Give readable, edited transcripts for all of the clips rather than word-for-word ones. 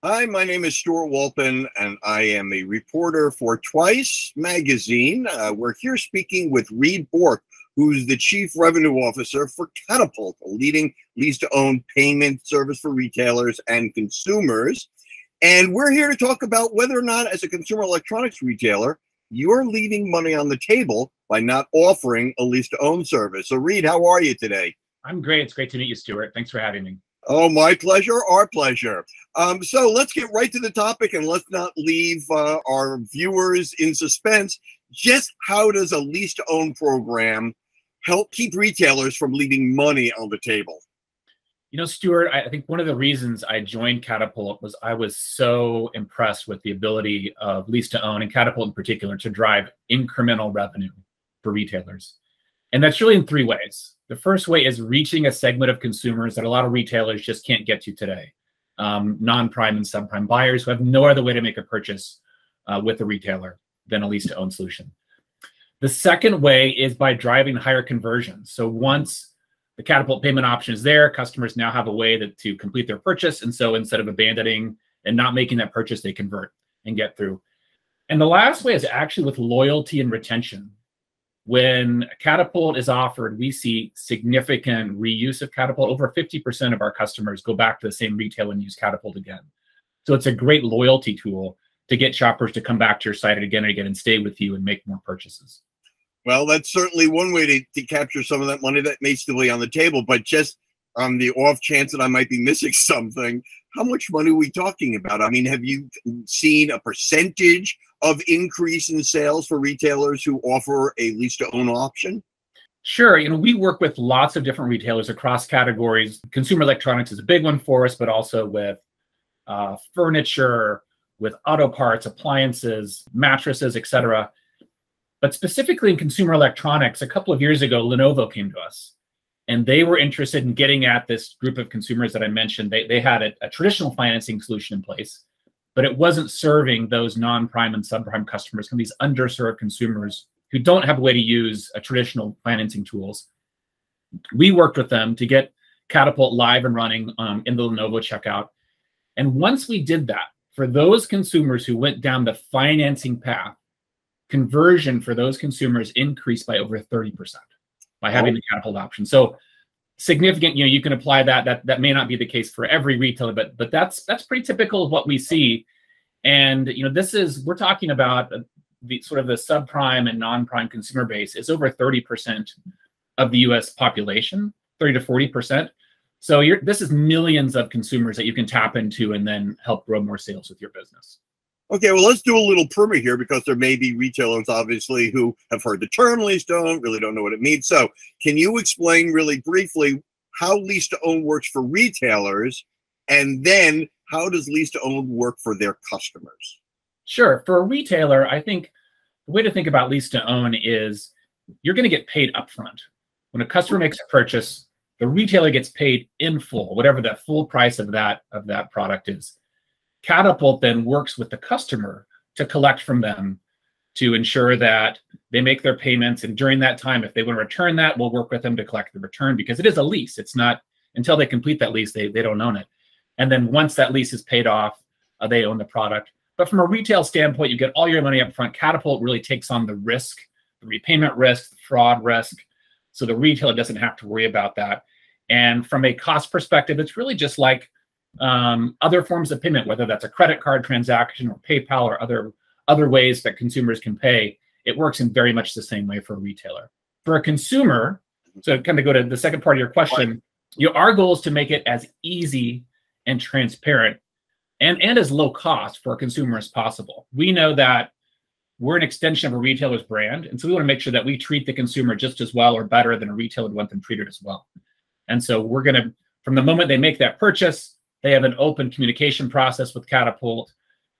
Hi, my name is Stuart Walton, and I am a reporter for Twice Magazine. We're here speaking with Reid Bork, who's the Chief Revenue Officer for Katapult, a leading lease-to-own payment service for retailers and consumers. And we're here to talk about whether or not, as a consumer electronics retailer, you're leaving money on the table by not offering a lease-to-own service. So, Reid, how are you today? I'm great. It's great to meet you, Stuart. Thanks for having me. Oh, my pleasure, our pleasure. So let's get right to the topic and let's not leave our viewers in suspense. Just how does a lease-to-own program help keep retailers from leaving money on the table? You know, Stuart, I think one of the reasons I joined Katapult was I was so impressed with the ability of lease-to-own, and Katapult in particular, to drive incremental revenue for retailers. And that's really in three ways. The first way is reaching a segment of consumers that a lot of retailers just can't get to today. Non-prime and subprime buyers who have no other way to make a purchase with a retailer than a lease-to-own solution. The second way is by driving higher conversions. So once the Katapult payment option is there, customers now have a way to complete their purchase. And so instead of abandoning and not making that purchase, they convert and get through. And the last way is actually with loyalty and retention. When Katapult is offered, we see significant reuse of Katapult. Over 50% of our customers go back to the same retailer and use Katapult again. So it's a great loyalty tool to get shoppers to come back to your site again and again and stay with you and make more purchases. Well, that's certainly one way to capture some of that money that may still be on the table. But just on the off chance that I might be missing something, how much money are we talking about? I mean, have you seen a percentage of increase in sales for retailers who offer a lease-to-own option? Sure. You know, we work with lots of different retailers across categories. Consumer electronics is a big one for us, but also with furniture, with auto parts, appliances, mattresses, etc. But specifically in consumer electronics, a couple of years ago, Lenovo came to us. And they were interested in getting at this group of consumers that I mentioned. They had a traditional financing solution in place, but it wasn't serving those non-prime and subprime customers, these underserved consumers who don't have a way to use traditional financing tools. We worked with them to get Katapult live and running in the Lenovo checkout. And once we did that, for those consumers who went down the financing path, conversion for those consumers increased by over 30%. By having the Katapult option. So significant, you can apply that. That may not be the case for every retailer, but that's pretty typical of what we see. And we're talking about the sort of the subprime and non-prime consumer base is over 30% of the US population, 30 to 40%. So this is millions of consumers that you can tap into and then help grow more sales with your business. Okay, well, let's do a little primer here because there may be retailers, obviously, who have heard the term lease-to-own, really don't know what it means. So can you explain really briefly how lease-to-own works for retailers, and then how does lease-to-own work for their customers? Sure. For a retailer, I think the way to think about lease-to-own is you're going to get paid upfront. When a customer makes a purchase, the retailer gets paid in full, whatever the full price of that product is. Katapult then works with the customer to collect from them to ensure that they make their payments. And during that time, if they want to return that, we'll work with them to collect the return because it is a lease. It's not until they complete that lease, they don't own it. And then once that lease is paid off, they own the product. But from a retail standpoint, you get all your money up front. Katapult really takes on the risk, the repayment risk, the fraud risk. So the retailer doesn't have to worry about that. And from a cost perspective, it's really just like other forms of payment, whether that's a credit card transaction or PayPal or other ways that consumers can pay. It works in very much the same way for a retailer. For a consumer, so kind of go to the second part of your question, our goal is to make it as easy and transparent and as low cost for a consumer as possible. We know that we're an extension of a retailer's brand, and so we want to make sure that we treat the consumer just as well or better than a retailer would want them treated as well. And so we're going to, from the moment they make that purchase, they have an open communication process with Katapult.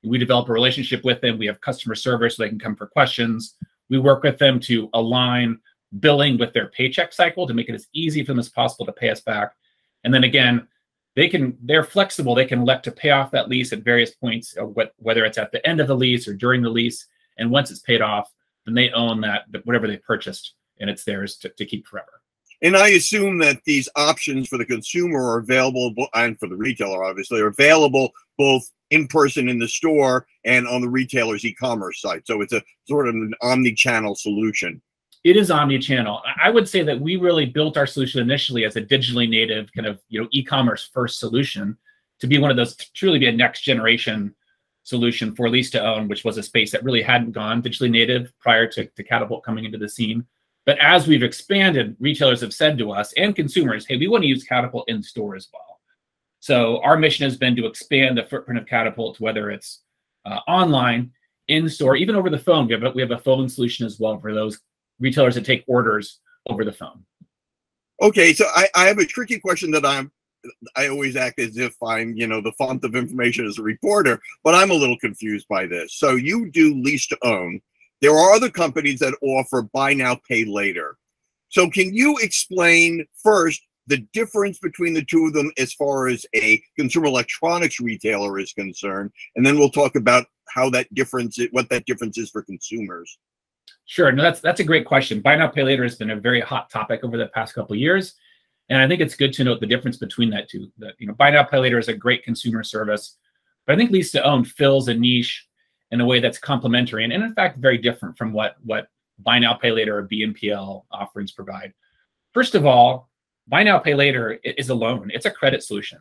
We develop a relationship with them. We have customer service so they can come for questions. We work with them to align billing with their paycheck cycle to make it as easy for them as possible to pay us back. And then again, they're flexible. They can elect to pay off that lease at various points, whether it's at the end of the lease or during the lease. And once it's paid off, then they own whatever they purchased, and it's theirs to keep forever. And I assume that these options for the consumer are available, and for the retailer, obviously, are available both in person in the store and on the retailer's e-commerce site. So it's a sort of an omni-channel solution. It is omni-channel. I would say that we really built our solution initially as a digitally native kind of, e-commerce first solution to be one of those, truly be a next generation solution for Lease-To-Own, which was a space that really hadn't gone digitally native prior to Katapult coming into the scene. But as we've expanded, retailers have said to us and consumers, hey, we want to use Katapult in store as well. So our mission has been to expand the footprint of Katapult, whether it's online, in store, even over the phone. We have a phone solution as well for those retailers that take orders over the phone. Okay, so I have a tricky question that I always act as if I'm, the font of information as a reporter, but I'm a little confused by this. So you do Lease-To-Own. There are other companies that offer buy now, pay later. So can you explain first the difference between the two of them as far as a consumer electronics retailer is concerned, and then we'll talk about how that difference, what that difference is for consumers? Sure. No, that's a great question. Buy now, pay later has been a very hot topic over the past couple of years. And I think it's good to note the difference between that two. That, buy now, pay later is a great consumer service, but I think Lease-To-Own fills a niche in a way that's complementary and in fact, very different from what buy now, pay later or BNPL offerings provide. First of all, buy now, pay later is a loan. It's a credit solution.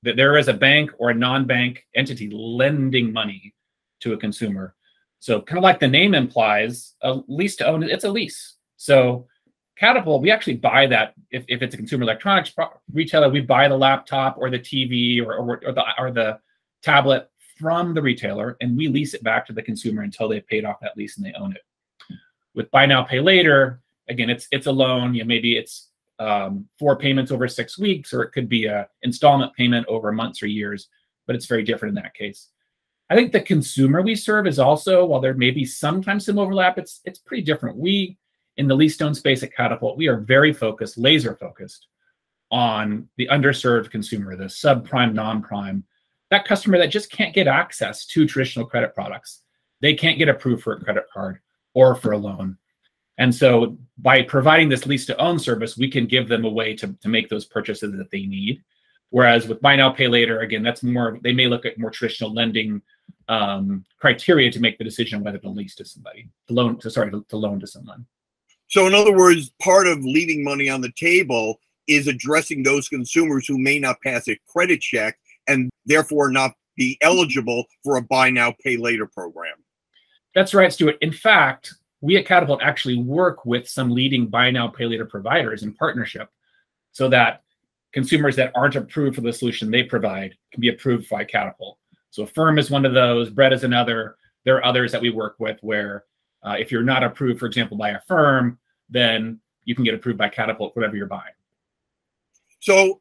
That there is a bank or a non-bank entity lending money to a consumer. So kind of like the name implies, a Lease-To-Own, it's a lease. So Katapult, we actually buy that. If it's a consumer electronics retailer, we buy the laptop or the TV or the tablet from the retailer, and we lease it back to the consumer until they've paid off that lease and they own it. With buy now, pay later, again, it's a loan. Maybe it's 4 payments over 6 weeks, or it could be a installment payment over months or years, but it's very different in that case. I think the consumer we serve is also, while there may be sometimes some overlap, it's pretty different. We, in the Lease-To-Own space at Katapult, we are very focused, laser focused on the underserved consumer, the subprime, non-prime, that customer that just can't get access to traditional credit products. They can't get approved for a credit card or for a loan. And so by providing this Lease-To-Own service, we can give them a way to make those purchases that they need. Whereas with buy now, pay later, again, that's more, they may look at more traditional lending criteria to make the decision whether to lease to somebody, to loan to someone. So in other words, part of leaving money on the table is addressing those consumers who may not pass a credit check and therefore not be eligible for a buy now, pay later program. That's right, Stuart. In fact, we at Katapult actually work with some leading buy now, pay later providers in partnership so that consumers that aren't approved for the solution they provide can be approved by Katapult. So Affirm is one of those, Bread is another. There are others that we work with where if you're not approved, for example, by Affirm, then you can get approved by Katapult for whatever you're buying. So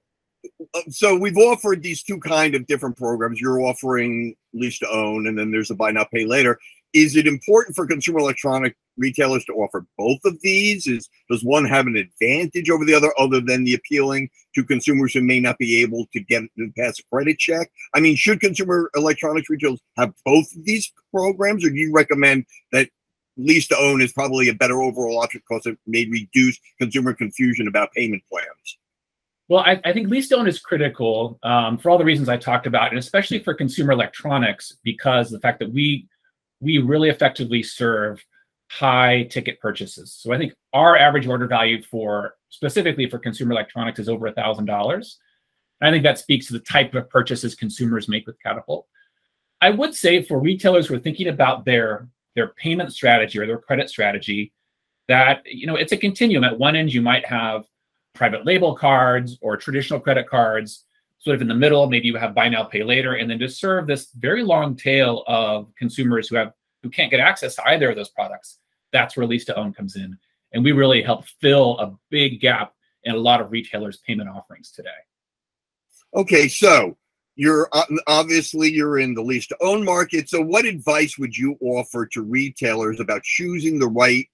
we've offered these two kind of different programs. You're offering Lease-To-Own, and then there's a buy now, pay later. Is it important for consumer electronic retailers to offer both of these? Does one have an advantage over the other than the appealing to consumers who may not be able to get past a credit check? I mean, should consumer electronics retailers have both of these programs, or do you recommend that Lease-To-Own is probably a better overall option because it may reduce consumer confusion about payment plans? Well, I think Lease-To-Own is critical for all the reasons I talked about, and especially for consumer electronics, because the fact that we really effectively serve high ticket purchases. So I think our average order value specifically for consumer electronics is over $1,000. I think that speaks to the type of purchases consumers make with Katapult. I would say for retailers who are thinking about their payment strategy or their credit strategy, that it's a continuum. At one end, you might have private label cards or traditional credit cards. Sort of in the middle, maybe you have buy now, pay later, and then to serve this very long tail of consumers who can't get access to either of those products. That's where Lease-To-Own comes in. And we really help fill a big gap in a lot of retailers' payment offerings today. Okay, so you're in the Lease-To-Own market. So what advice would you offer to retailers about choosing the right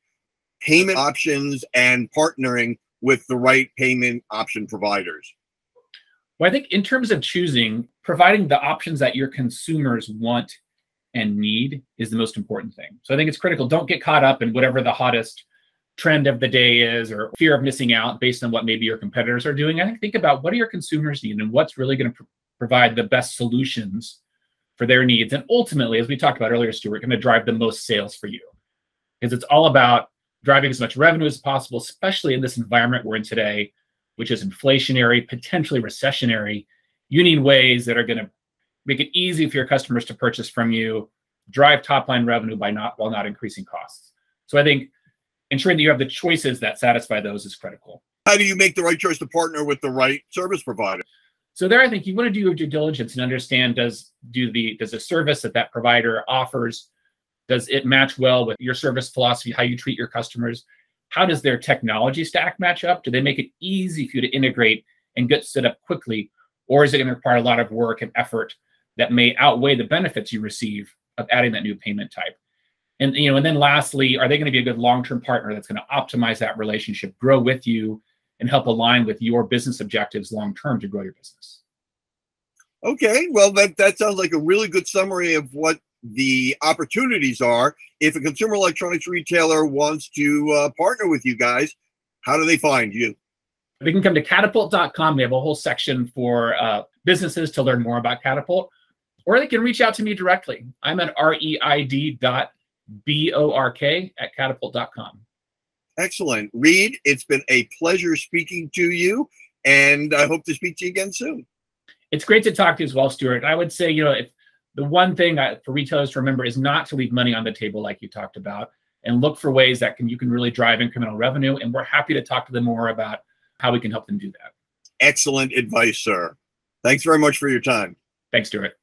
payment options and partnering with the right payment option providers? Well, I think in terms of providing the options that your consumers want and need is the most important thing. So I think it's critical. Don't get caught up in whatever the hottest trend of the day is or fear of missing out based on what maybe your competitors are doing. I think about what do your consumers need and what's really going to provide the best solutions for their needs. And ultimately, as we talked about earlier, Stuart, going to drive the most sales for you. Because it's all about driving as much revenue as possible, especially in this environment we're in today, which is inflationary, potentially recessionary. You need ways that are going to make it easy for your customers to purchase from you, drive top line revenue while not increasing costs. So I think ensuring that you have the choices that satisfy those is critical. How do you make the right choice to partner with the right service provider? So there, I think you want to do your due diligence and understand, does the service that provider offers, does it match well with your service philosophy, how you treat your customers? How does their technology stack match up? Do they make it easy for you to integrate and get set up quickly? Or is it going to require a lot of work and effort that may outweigh the benefits you receive of adding that new payment type? And then lastly, are they going to be a good long-term partner that's going to optimize that relationship, grow with you, and help align with your business objectives long-term to grow your business? Okay, well, that sounds like a really good summary of what the opportunities are. If a consumer electronics retailer wants to partner with you guys, how do they find you? They can come to Katapult.com. We have a whole section for businesses to learn more about Katapult, or they can reach out to me directly. I'm at reid.bork@Katapult.com. Excellent. Reid, it's been a pleasure speaking to you, and I hope to speak to you again soon. It's great to talk to you as well, Stuart. I would say, if the one thing for retailers to remember is not to leave money on the table like you talked about, and look for ways that you can really drive incremental revenue. And we're happy to talk to them more about how we can help them do that. Excellent advice, sir. Thanks very much for your time. Thanks, Stuart.